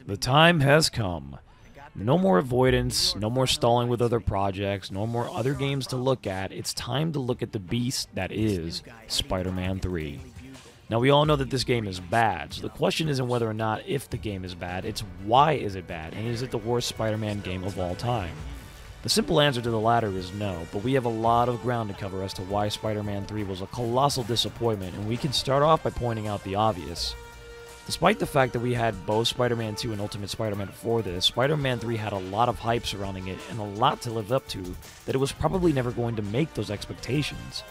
The time has come. No more avoidance, no more stalling with other projects, no more other games to look at. It's time to look at the beast that is Spider-Man 3. Now, we all know that this game is bad, so the question isn't whether or not if the game is bad, it's why is it bad, and is it the worst Spider-Man game of all time? The simple answer to the latter is no, but we have a lot of ground to cover as to why Spider-Man 3 was a colossal disappointment, and we can start off by pointing out the obvious. Despite the fact that we had both Spider-Man 2 and Ultimate Spider-Man before this, Spider-Man 3 had a lot of hype surrounding it and a lot to live up to that it was probably never going to make those expectations.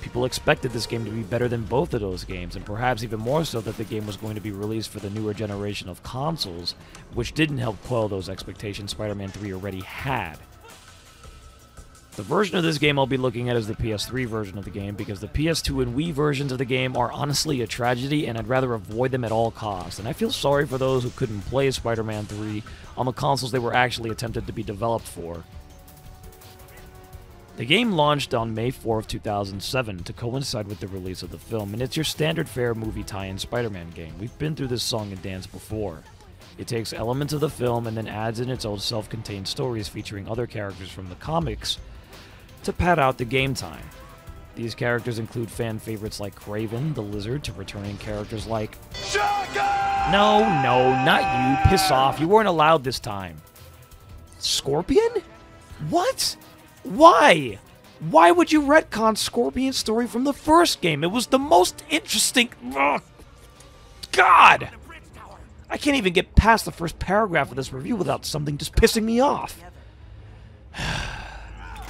People expected this game to be better than both of those games, and perhaps even more so that the game was going to be released for the newer generation of consoles, which didn't help quell those expectations Spider-Man 3 already had. The version of this game I'll be looking at is the PS3 version of the game, because the PS2 and Wii versions of the game are honestly a tragedy, and I'd rather avoid them at all costs. And I feel sorry for those who couldn't play Spider-Man 3 on the consoles they were actually attempted to be developed for. The game launched on May 4th, 2007 to coincide with the release of the film, and it's your standard fare movie tie-in Spider-Man game. We've been through this song and dance before. It takes elements of the film and then adds in its own self-contained stories featuring other characters from the comics to pad out the game time. These characters include fan favorites like Kraven, the Lizard, to returning characters like Shotgun! No, not you. Piss off. You weren't allowed this time. Scorpion? What? Why? Why would you retcon Scorpion's story from the first game? It was the most interesting... Ugh. God! I can't even get past the first paragraph of this review without something just pissing me off.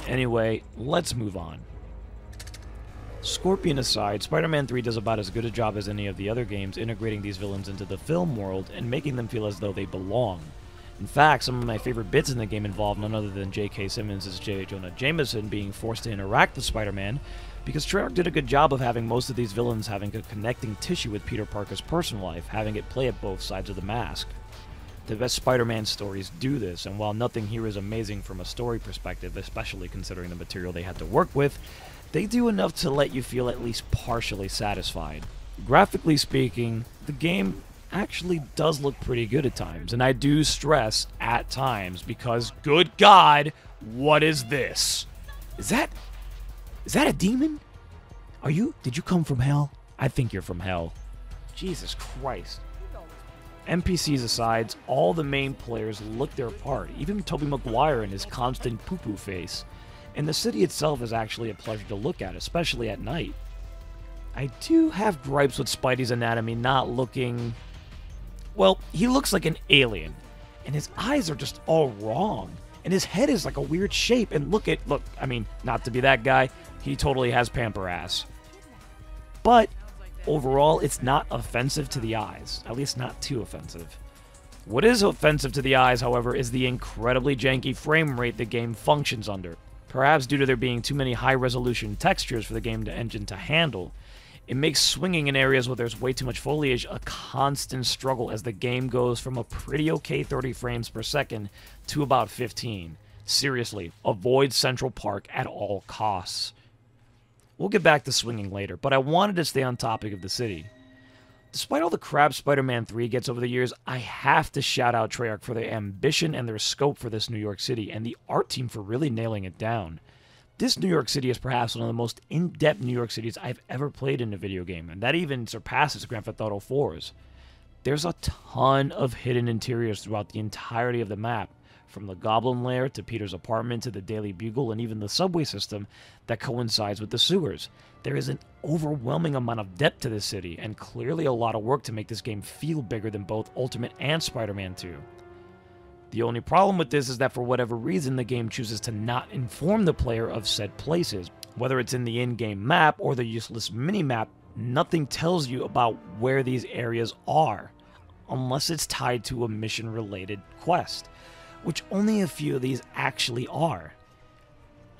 Anyway, let's move on. Scorpion aside, Spider-Man 3 does about as good a job as any of the other games integrating these villains into the film world and making them feel as though they belong. In fact, some of my favorite bits in the game involve none other than J.K. Simmons as J. Jonah Jameson being forced to interact with Spider-Man, because Treyarch did a good job of having most of these villains having a connecting tissue with Peter Parker's personal life, having it play at both sides of the mask. The best Spider-Man stories do this, and while nothing here is amazing from a story perspective, especially considering the material they had to work with, they do enough to let you feel at least partially satisfied. Graphically speaking, the game actually does look pretty good at times, and I do stress at times, because good God, what is this? Is that a demon? Did you come from hell? I think you're from hell. Jesus Christ. NPCs aside, all the main players look their part, even Tobey Maguire and his constant poo-poo face. And the city itself is actually a pleasure to look at, especially at night. I do have gripes with Spidey's anatomy not looking... Well, he looks like an alien, and his eyes are just all wrong, and his head is like a weird shape, and look, I mean, not to be that guy, he totally has pamper ass. But overall, it's not offensive to the eyes, at least not too offensive. What is offensive to the eyes, however, is the incredibly janky frame rate the game functions under. Perhaps due to there being too many high-resolution textures for the game engine to handle. It makes swinging in areas where there's way too much foliage a constant struggle as the game goes from a pretty okay 30 frames per second to about 15. Seriously, avoid Central Park at all costs. We'll get back to swinging later, but I wanted to stay on topic of the city. Despite all the crap Spider-Man 3 gets over the years, I have to shout out Treyarch for their ambition and their scope for this New York City, and the art team for really nailing it down. This New York City is perhaps one of the most in-depth New York cities I've ever played in a video game, and that even surpasses Grand Theft Auto 4's. There's a ton of hidden interiors throughout the entirety of the map, from the Goblin Lair to Peter's apartment to the Daily Bugle and even the subway system that coincides with the sewers. There is an overwhelming amount of depth to this city, and clearly a lot of work to make this game feel bigger than both Ultimate and Spider-Man 2. The only problem with this is that for whatever reason, the game chooses to not inform the player of said places. Whether it's in the in-game map or the useless mini-map, nothing tells you about where these areas are, unless it's tied to a mission-related quest, which only a few of these actually are.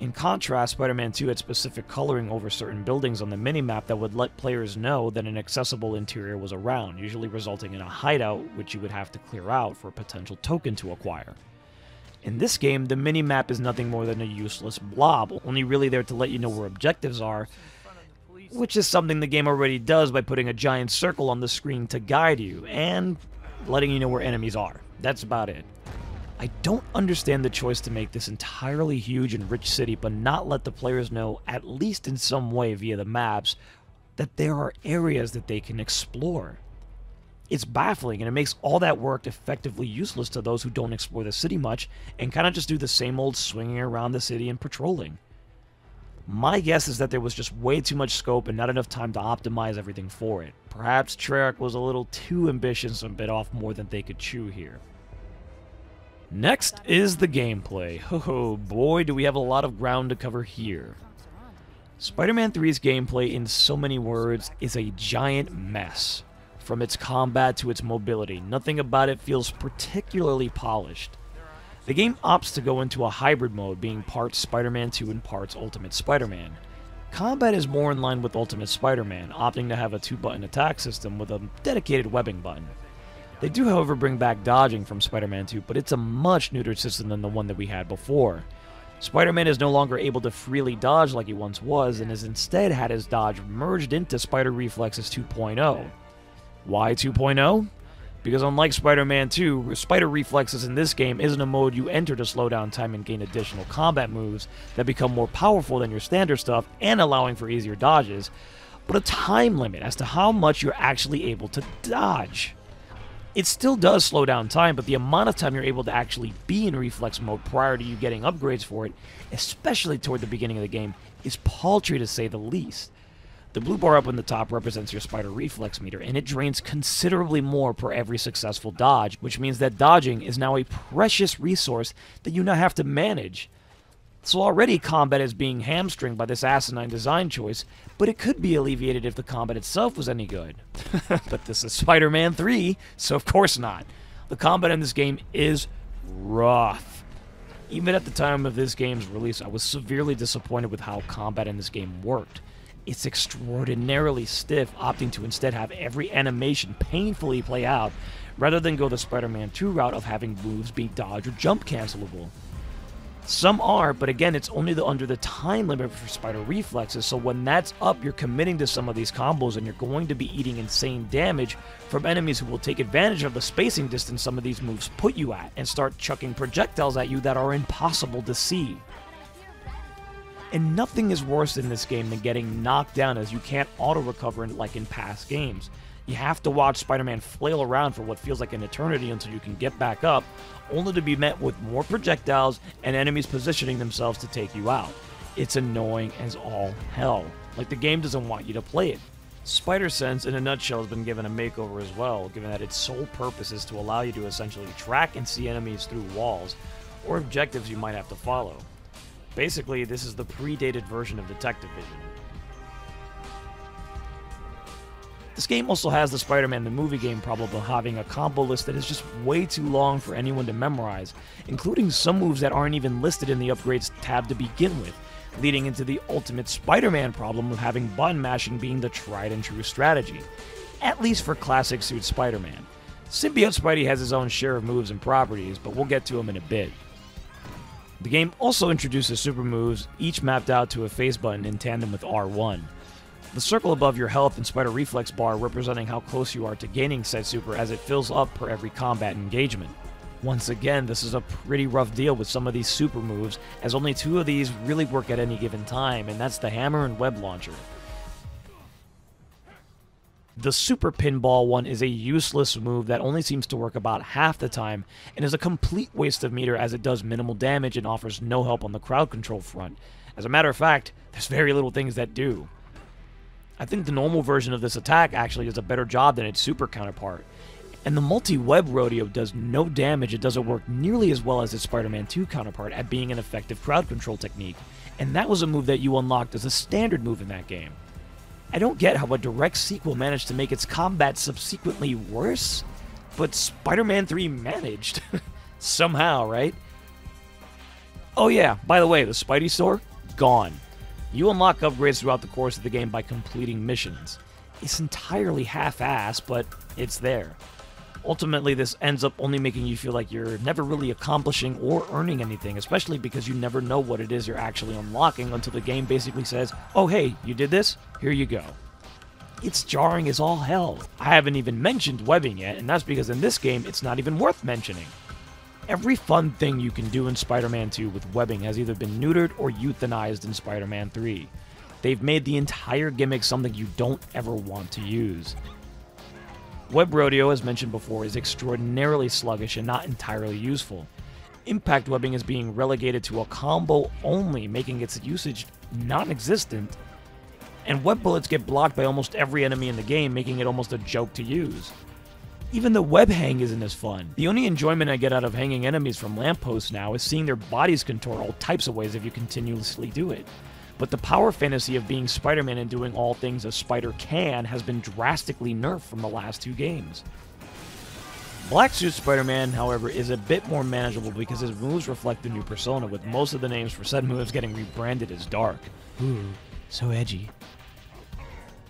In contrast, Spider-Man 2 had specific coloring over certain buildings on the minimap that would let players know that an accessible interior was around, usually resulting in a hideout which you would have to clear out for a potential token to acquire. In this game, the minimap is nothing more than a useless blob, only really there to let you know where objectives are, which is something the game already does by putting a giant circle on the screen to guide you, and letting you know where enemies are. That's about it. I don't understand the choice to make this entirely huge and rich city but not let the players know, at least in some way via the maps, that there are areas that they can explore. It's baffling, and it makes all that work effectively useless to those who don't explore the city much and kind of just do the same old swinging around the city and patrolling. My guess is that there was just way too much scope and not enough time to optimize everything for it. Perhaps Treyarch was a little too ambitious and bit off more than they could chew here. Next is the gameplay. Oh boy, do we have a lot of ground to cover here. Spider-Man 3's gameplay, in so many words, is a giant mess. From its combat to its mobility, nothing about it feels particularly polished. The game opts to go into a hybrid mode, being parts Spider-Man 2 and parts Ultimate Spider-Man. Combat is more in line with Ultimate Spider-Man, opting to have a 2-button attack system with a dedicated webbing button. They do, however, bring back dodging from Spider-Man 2, but it's a much neutered system than the one that we had before. Spider-Man is no longer able to freely dodge like he once was, and has instead had his dodge merged into Spider Reflexes 2.0. Why 2.0? Because unlike Spider-Man 2, Spider Reflexes in this game isn't a mode you enter to slow down time and gain additional combat moves that become more powerful than your standard stuff and allowing for easier dodges, but a time limit as to how much you're actually able to dodge. It still does slow down time, but the amount of time you're able to actually be in reflex mode prior to you getting upgrades for it, especially toward the beginning of the game, is paltry to say the least. The blue bar up in the top represents your spider reflex meter, and it drains considerably more per every successful dodge, which means that dodging is now a precious resource that you now have to manage. So already combat is being hamstringed by this asinine design choice, but it could be alleviated if the combat itself was any good. But this is Spider-Man 3, so of course not. The combat in this game is rough. Even at the time of this game's release, I was severely disappointed with how combat in this game worked. It's extraordinarily stiff, opting to instead have every animation painfully play out, rather than go the Spider-Man 2 route of having moves be dodge or jump cancelable. Some are, but again, it's only under the time limit for spider reflexes, so when that's up, you're committing to some of these combos and you're going to be eating insane damage from enemies who will take advantage of the spacing distance some of these moves put you at and start chucking projectiles at you that are impossible to see. And nothing is worse in this game than getting knocked down, as you can't auto-recover like in past games. You have to watch Spider-Man flail around for what feels like an eternity until you can get back up, only to be met with more projectiles and enemies positioning themselves to take you out. It's annoying as all hell, like the game doesn't want you to play it. Spider-Sense, in a nutshell, has been given a makeover as well, given that its sole purpose is to allow you to essentially track and see enemies through walls, or objectives you might have to follow. Basically, this is the predated version of Detective Vision. This game also has the Spider-Man the movie game problem of having a combo list that is just way too long for anyone to memorize, including some moves that aren't even listed in the upgrades tab to begin with, leading into the ultimate Spider-Man problem of having button mashing being the tried and true strategy, at least for classic suit Spider-Man. Symbiote Spidey has his own share of moves and properties, but we'll get to them in a bit. The game also introduces super moves, each mapped out to a face button in tandem with R1. The circle above your health and spider reflex bar representing how close you are to gaining said super as it fills up per every combat engagement. Once again, this is a pretty rough deal with some of these super moves, as only two of these really work at any given time, and that's the hammer and web launcher. The super pinball one is a useless move that only seems to work about half the time, and is a complete waste of meter as it does minimal damage and offers no help on the crowd control front. As a matter of fact, there's very little things that do. I think the normal version of this attack actually does a better job than its super counterpart. And the multi-web rodeo does no damage. It doesn't work nearly as well as its Spider-Man 2 counterpart at being an effective crowd control technique, and that was a move that you unlocked as a standard move in that game. I don't get how a direct sequel managed to make its combat subsequently worse, but Spider-Man 3 managed. Somehow, right? Oh yeah, by the way, the Spidey store? Gone. You unlock upgrades throughout the course of the game by completing missions. It's entirely half-assed, but it's there. Ultimately, this ends up only making you feel like you're never really accomplishing or earning anything, especially because you never know what it is you're actually unlocking until the game basically says, oh hey, you did this? Here you go. it's jarring as all hell. I haven't even mentioned webbing yet, and that's because in this game, it's not even worth mentioning. Every fun thing you can do in Spider-Man 2 with webbing has either been neutered or euthanized in Spider-Man 3. They've made the entire gimmick something you don't ever want to use. Web Rodeo, as mentioned before, is extraordinarily sluggish and not entirely useful. Impact webbing is being relegated to a combo only, making its usage non-existent, and web bullets get blocked by almost every enemy in the game, making it almost a joke to use. Even the web hang isn't as fun. The only enjoyment I get out of hanging enemies from lampposts now is seeing their bodies contort all types of ways if you continuously do it. But the power fantasy of being Spider-Man and doing all things a spider can has been drastically nerfed from the last 2 games. Black Suit Spider-Man, however, is a bit more manageable because his moves reflect the new persona, with most of the names for said moves getting rebranded as dark. Ooh, so edgy.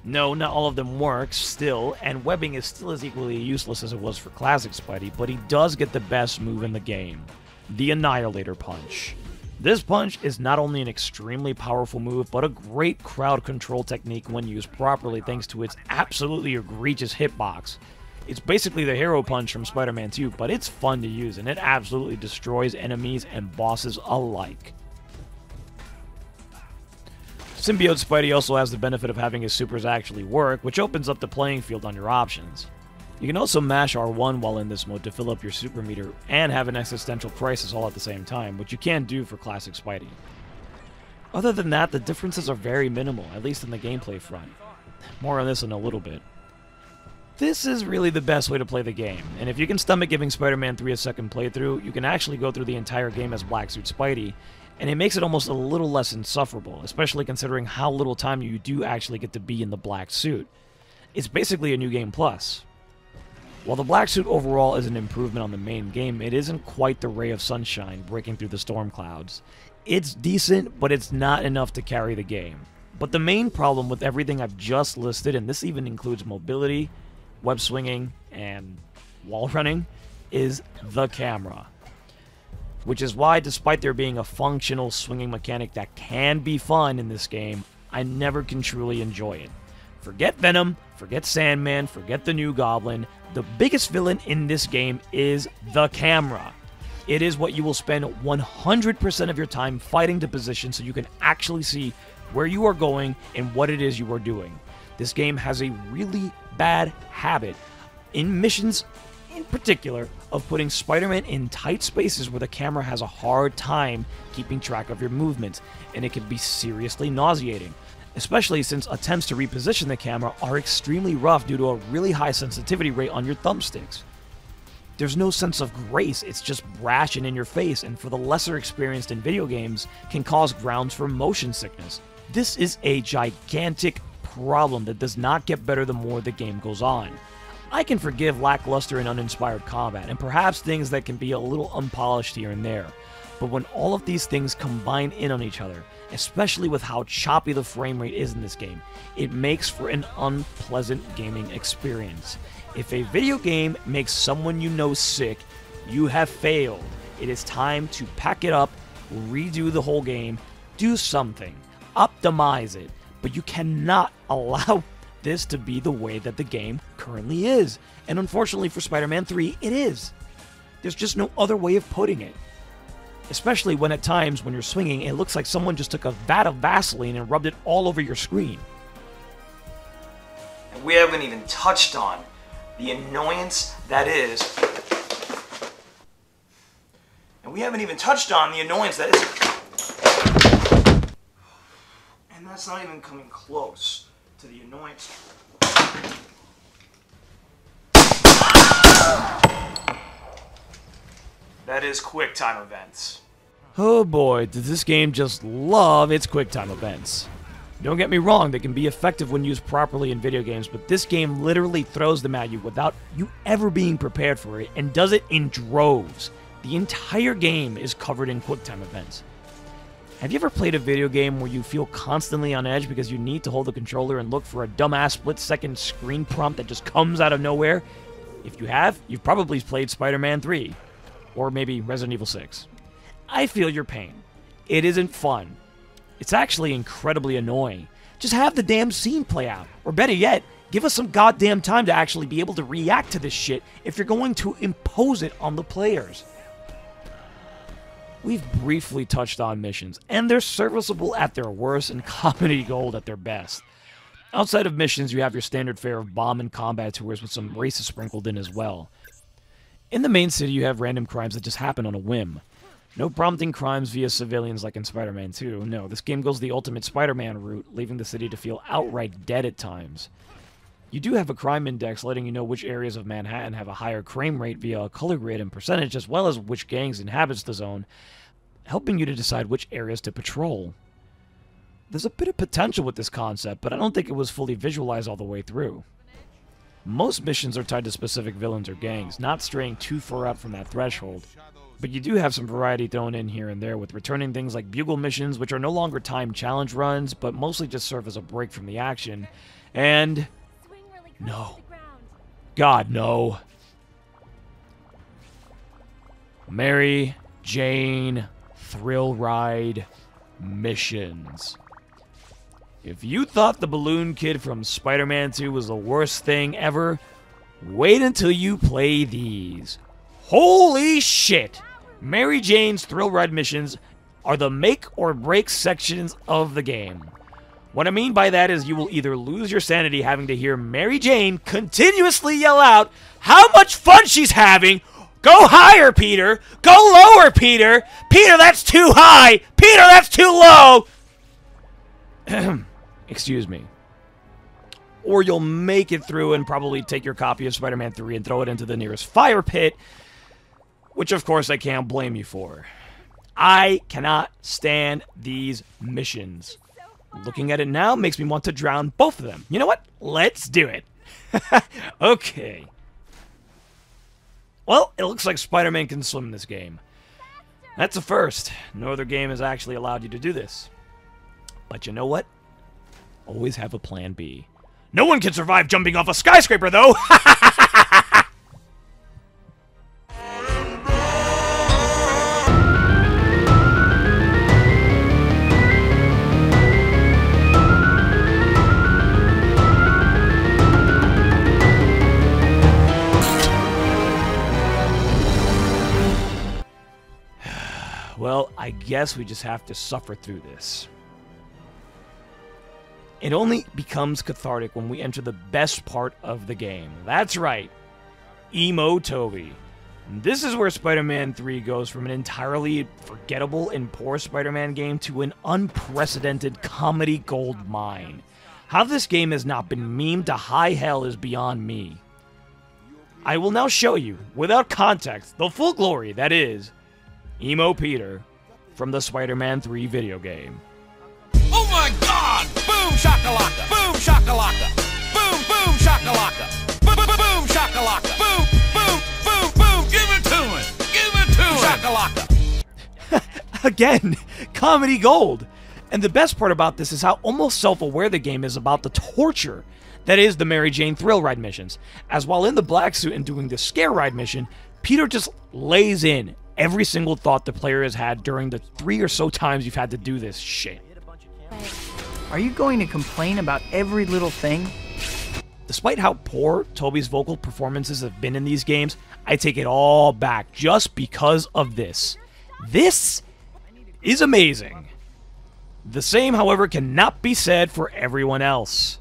No, not all of them work, still, and webbing is still as equally useless as it was for Classic Spidey, but he does get the best move in the game, the Annihilator Punch. This punch is not only an extremely powerful move, but a great crowd control technique when used properly thanks to its absolutely egregious hitbox. It's basically the Hero Punch from Spider-Man 2, but it's fun to use, and it absolutely destroys enemies and bosses alike. Symbiote Spidey also has the benefit of having his supers actually work, which opens up the playing field on your options. You can also mash R1 while in this mode to fill up your super meter and have an existential crisis all at the same time, which you can't do for Classic Spidey. Other than that, the differences are very minimal, at least in the gameplay front. More on this in a little bit. This is really the best way to play the game, and if you can stomach giving Spider-Man 3 a second playthrough, you can actually go through the entire game as Black Suit Spidey, and it makes it almost a little less insufferable, especially considering how little time you do actually get to be in the black suit. It's basically a new game plus. While the black suit overall is an improvement on the main game, it isn't quite the ray of sunshine breaking through the storm clouds. It's decent, but it's not enough to carry the game. But the main problem with everything I've just listed, and this even includes mobility, web swinging, and wall running, is the camera. Which is why, despite there being a functional swinging mechanic that can be fun in this game, I never can truly enjoy it. Forget Venom, forget Sandman, forget the New Goblin. The biggest villain in this game is the camera. It is what you will spend 100% of your time fighting to position so you can actually see where you are going and what it is you are doing. This game has a really bad habit, in missions in particular, of putting Spider-Man in tight spaces where the camera has a hard time keeping track of your movements, and it can be seriously nauseating, especially since attempts to reposition the camera are extremely rough due to a really high sensitivity rate on your thumbsticks. There's no sense of grace, it's just brash and in your face, and for the lesser experienced in video games, can cause grounds for motion sickness. This is a gigantic problem that does not get better the more the game goes on. I can forgive lackluster and uninspired combat, and perhaps things that can be a little unpolished here and there, but when all of these things combine in on each other, especially with how choppy the frame rate is in this game, it makes for an unpleasant gaming experience. If a video game makes someone you know sick, you have failed. It is time to pack it up, redo the whole game, do something, optimize it, but you cannot allow this to be the way that the game currently is. And unfortunately for Spider-Man 3, it is. There's just no other way of putting it. Especially when at times when you're swinging, it looks like someone just took a vat of Vaseline and rubbed it all over your screen. And we haven't even touched on the annoyance that is. And that's not even coming close to the annoyance. That is QuickTime events. Oh boy, does this game just love its QuickTime events. Don't get me wrong, they can be effective when used properly in video games, but this game literally throws them at you without you ever being prepared for it, and does it in droves. The entire game is covered in QuickTime events. Have you ever played a video game where you feel constantly on edge because you need to hold the controller and look for a dumbass split-second screen prompt that just comes out of nowhere? If you have, you've probably played Spider-Man 3. Or maybe Resident Evil 6. I feel your pain. It isn't fun. It's actually incredibly annoying. Just have the damn scene play out. Or better yet, Give us some goddamn time to actually be able to react to this shit if you're going to impose it on the players. We've briefly touched on missions, and they're serviceable at their worst and comedy gold at their best. Outside of missions, you have your standard fare of bomb and combat tours with some races sprinkled in as well. In the main city, you have random crimes that just happen on a whim. No prompting crimes via civilians like in Spider-Man 2. No, this game goes the ultimate Spider-Man route, leaving the city to feel outright dead at times. You do have a crime index letting you know which areas of Manhattan have a higher crime rate via a color grid and percentage, as well as which gangs inhabits the zone, helping you to decide which areas to patrol. There's a bit of potential with this concept, but I don't think it was fully visualized all the way through. Most missions are tied to specific villains or gangs, not straying too far out from that threshold. But you do have some variety thrown in here and there, with returning things like bugle missions, which are no longer timed challenge runs, but mostly just serve as a break from the action. And... no. God, no. Mary Jane Thrill Ride missions. If you thought the Balloon Kid from Spider-Man 2 was the worst thing ever, wait until you play these. Holy shit! Mary Jane's Thrill Ride missions are the make or break sections of the game. What I mean by that is you will either lose your sanity having to hear Mary Jane continuously yell out how much fun she's having. Go higher, Peter! Go lower, Peter! Peter, that's too high! Peter, that's too low! Excuse me. Or you'll make it through and probably take your copy of Spider-Man 3 and throw it into the nearest fire pit, which of course I can't blame you for. I cannot stand these missions. Looking at it now makes me want to drown both of them. You know what? Let's do it. Okay. Well, it looks like Spider-Man can swim in this game. That's a first. No other game has actually allowed you to do this. But you know what? Always have a plan B. No one can survive jumping off a skyscraper, though! Well, I guess we just have to suffer through this. It only becomes cathartic when we enter the best part of the game. That's right, Emo Tobey. This is where Spider-Man 3 goes from an entirely forgettable and poor Spider-Man game to an unprecedented comedy gold mine. How this game has not been memed to high hell is beyond me. I will now show you, without context, the full glory that is Emo Peter from the Spider-Man 3 video game. Oh my God! Boom shakalaka! Boom shakalaka! Boom boom shakalaka! Boom boom boom shakalaka! Boom boom boom boom! Give it to him! Give it to him! Shakalaka! Again, comedy gold. And the best part about this is how almost self-aware the game is about the torture that is the Mary Jane Thrill Ride missions. As while in the black suit and doing the Scare Ride mission, Peter just lays in every single thought the player has had during the 3 or so times you've had to do this shit. Are you going to complain about every little thing? Despite how poor Tobey's vocal performances have been in these games, I take it all back just because of this. This is amazing. The same, however, cannot be said for everyone else.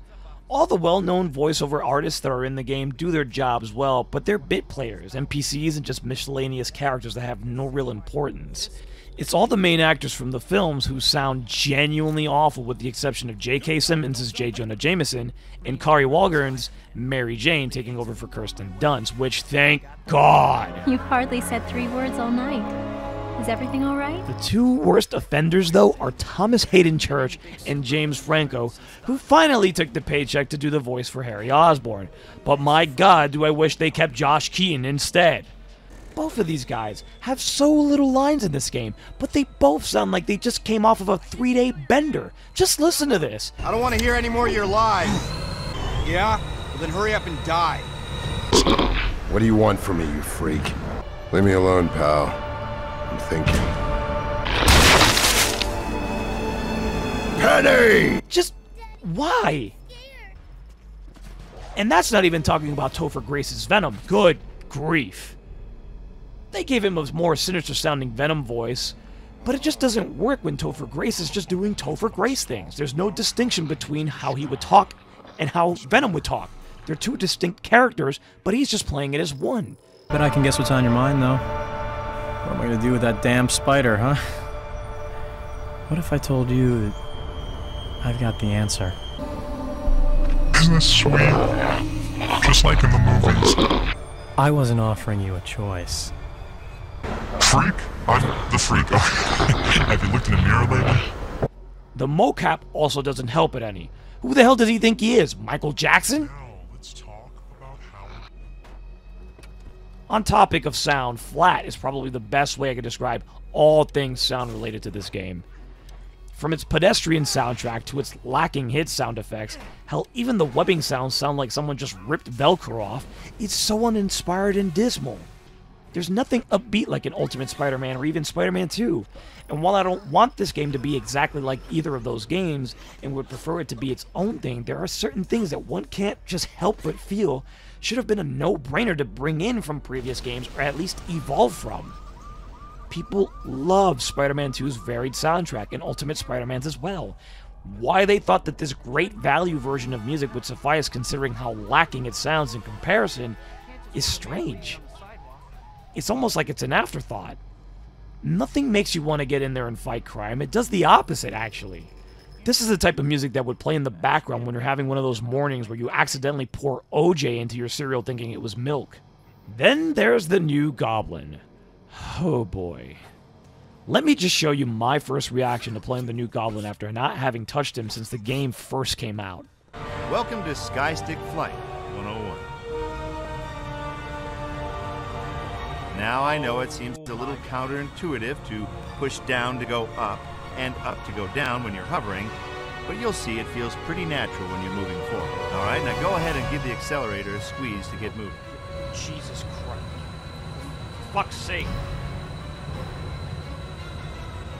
All the well-known voiceover artists that are in the game do their jobs well, but they're bit players, NPCs, and just miscellaneous characters that have no real importance. It's all the main actors from the films who sound genuinely awful, with the exception of J.K. Simmons as J. Jonah Jameson and Kari Wahlgren's Mary Jane taking over for Kirsten Dunst, which, thank God. You've hardly said 3 words all night. Is everything all right? The 2 worst offenders, though, are Thomas Hayden Church and James Franco, who finally took the paycheck to do the voice for Harry Osborn. But my God, do I wish they kept Josh Keaton instead. Both of these guys have so little lines in this game, but they both sound like they just came off of a 3-day bender. Just listen to this. I don't want to hear any more of your lies. Yeah? Well, then hurry up and die. What do you want from me, you freak? Leave me alone, pal. I'm thinking. Penny! Just why? And that's not even talking about Topher Grace's Venom. Good grief. They gave him a more sinister sounding Venom voice, but it just doesn't work when Topher Grace is just doing Topher Grace things. There's no distinction between how he would talk and how Venom would talk. They're two distinct characters, but he's just playing it as one. Bet I can guess what's on your mind, though. What am I gonna do with that damn spider, huh? What if I told you that I've got the answer? Isn't this sweet? Just like in the movies. I wasn't offering you a choice. Freak? I'm the freak. Have you looked in a mirror lately? The mocap also doesn't help it any. Who the hell does he think he is? Michael Jackson? Now, let's talk about how... On topic of sound, flat is probably the best way I could describe all things sound related to this game. From its pedestrian soundtrack to its lacking hit sound effects, hell, even the webbing sounds sound like someone just ripped Velcro off. It's so uninspired and dismal. There's nothing upbeat like an Ultimate Spider-Man or even Spider-Man 2. And while I don't want this game to be exactly like either of those games and would prefer it to be its own thing, there are certain things that one can't just help but feel should have been a no-brainer to bring in from previous games or at least evolve from. People love Spider-Man 2's varied soundtrack and Ultimate Spider-Man's as well. Why they thought that this great value version of music would suffice considering how lacking it sounds in comparison is strange. It's almost like it's an afterthought. Nothing makes you want to get in there and fight crime. It does the opposite, actually. This is the type of music that would play in the background when you're having one of those mornings where you accidentally pour OJ into your cereal thinking it was milk. Then there's the new Goblin. Oh boy. Let me just show you my first reaction to playing the new Goblin after not having touched him since the game first came out. Welcome to Skystick Flight 101. Now I know it seems a little counterintuitive to push down to go up and up to go down when you're hovering, but you'll see it feels pretty natural when you're moving forward. All right, now go ahead and give the accelerator a squeeze to get moving. Jesus Christ. For fuck's sake.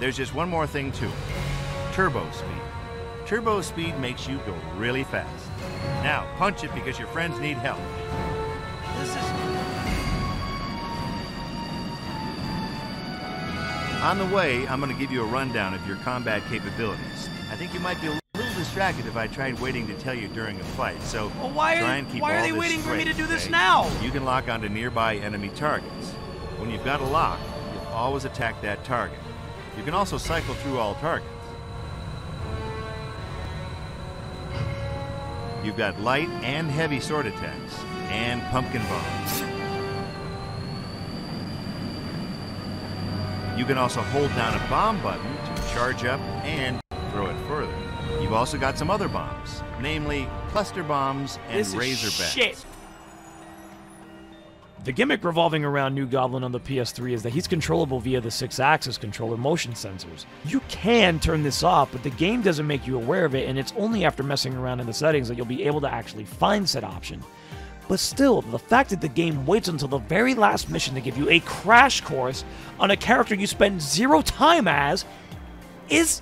There's just one more thing to it. Turbo speed. Turbo speed makes you go really fast. Now, punch it because your friends need help. This is... On the way, I'm going to give you a rundown of your combat capabilities. I think you might be a little distracted if I tried waiting to tell you during a fight, so well, try and keep all this why are they waiting for me to do this okay? now? You can lock onto nearby enemy targets. When you've got a lock, you'll always attack that target. You can also cycle through all targets. You've got light and heavy sword attacks, and pumpkin bombs. You can also hold down a bomb button to charge up and throw it further. You've also got some other bombs, namely cluster bombs and razorbacks. Shit. The gimmick revolving around New Goblin on the PS3 is that he's controllable via the 6-axis controller motion sensors. You can turn this off, but the game doesn't make you aware of it, and it's only after messing around in the settings that you'll be able to actually find said option. But still, the fact that the game waits until the very last mission to give you a crash course on a character you spend 0 time as is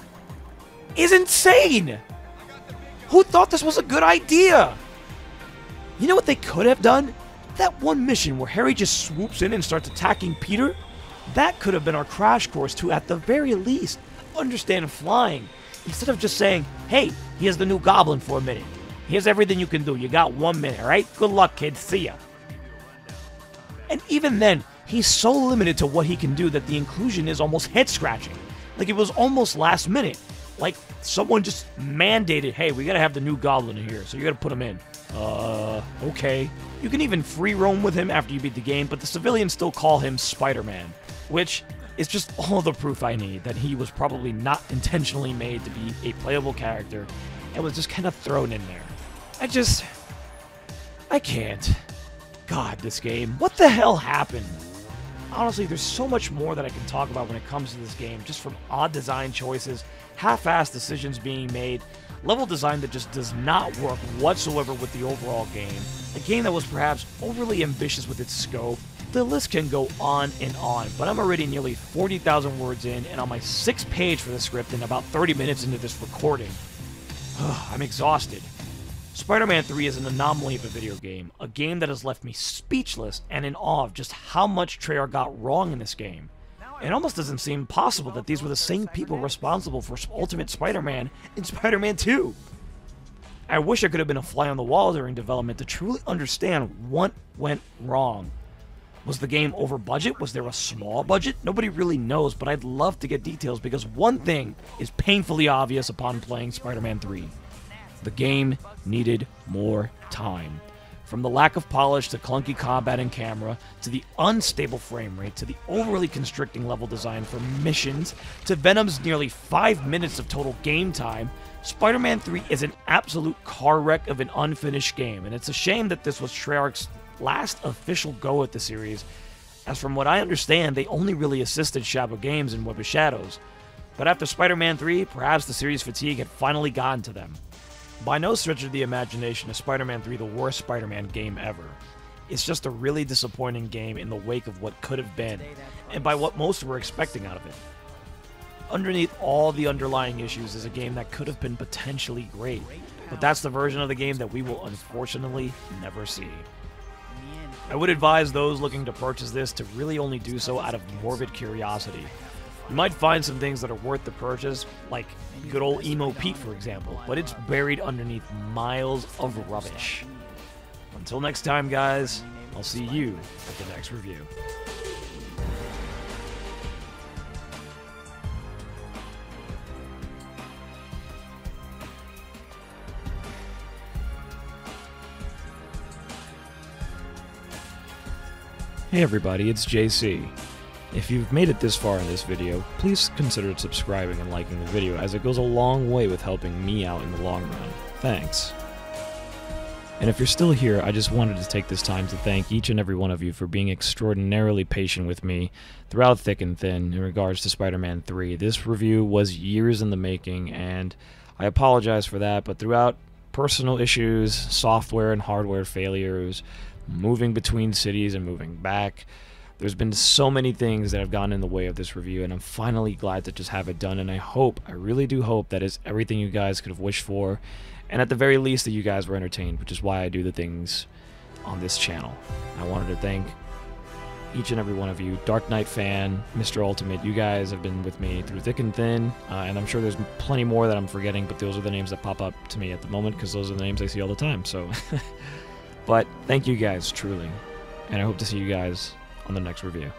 insane! Who thought this was a good idea? You know what they could have done? That one mission where Harry just swoops in and starts attacking Peter? That could have been our crash course to, at the very least, understand flying. Instead of just saying, hey, here's the new Goblin for a minute. Here's everything you can do. You got 1 minute, alright? Good luck, kids. See ya. And even then, he's so limited to what he can do that the inclusion is almost head-scratching. Like it was almost last minute. Like someone just mandated, hey, we gotta have the new Goblin here, so you gotta put him in. Okay. You can even free roam with him after you beat the game, but the civilians still call him Spider-Man, which is just all the proof I need that he was probably not intentionally made to be a playable character and was just kind of thrown in there. I can't. God, this game. What the hell happened? Honestly, there's so much more that I can talk about when it comes to this game, just from odd design choices, half-assed decisions being made, level design that just does not work whatsoever with the overall game, a game that was perhaps overly ambitious with its scope. The list can go on and on, but I'm already nearly 40,000 words in and on my 6th page for the script and about 30 minutes into this recording. I'm exhausted. Spider-Man 3 is an anomaly of a video game, a game that has left me speechless and in awe of just how much Treyarch got wrong in this game. It almost doesn't seem possible that these were the same people responsible for Ultimate Spider-Man and Spider-Man 2. I wish I could have been a fly on the wall during development to truly understand what went wrong. Was the game over budget? Was there a small budget? Nobody really knows, but I'd love to get details because one thing is painfully obvious upon playing Spider-Man 3. The game needed more time. From the lack of polish to clunky combat and camera, to the unstable frame rate, to the overly constricting level design for missions, to Venom's nearly 5 minutes of total game time, Spider-Man 3 is an absolute car wreck of an unfinished game, and it's a shame that this was Treyarch's last official go at the series, as from what I understand, they only really assisted Shadow Games in Web of Shadows. But after Spider-Man 3, perhaps the series fatigue had finally gotten to them. By no stretch of the imagination is Spider-Man 3 the worst Spider-Man game ever. It's just a really disappointing game in the wake of what could have been, and by what most were expecting out of it. Underneath all the underlying issues is a game that could have been potentially great, but that's the version of the game that we will unfortunately never see. I would advise those looking to purchase this to really only do so out of morbid curiosity. You might find some things that are worth the purchase, like good old Emo Pete, for example, but it's buried underneath miles of rubbish. Until next time, guys, I'll see you at the next review. Hey everybody, it's JC. If you've made it this far in this video, please consider subscribing and liking the video, as it goes a long way with helping me out in the long run. Thanks. And if you're still here, I just wanted to take this time to thank each and every one of you for being extraordinarily patient with me throughout thick and thin in regards to Spider-Man 3. This review was years in the making, and I apologize for that, but throughout personal issues, software and hardware failures, moving between cities and moving back, there's been so many things that have gotten in the way of this review, and I'm finally glad to just have it done, and I really do hope that it's everything you guys could have wished for, and at the very least that you guys were entertained, which is why I do the things on this channel. I wanted to thank each and every one of you. Dark Knight fan, Mr. Ultimate, you guys have been with me through thick and thin, and I'm sure there's plenty more that I'm forgetting, but those are the names that pop up to me at the moment, because those are the names I see all the time, so... But thank you guys, truly, and I hope to see you guys on the next review.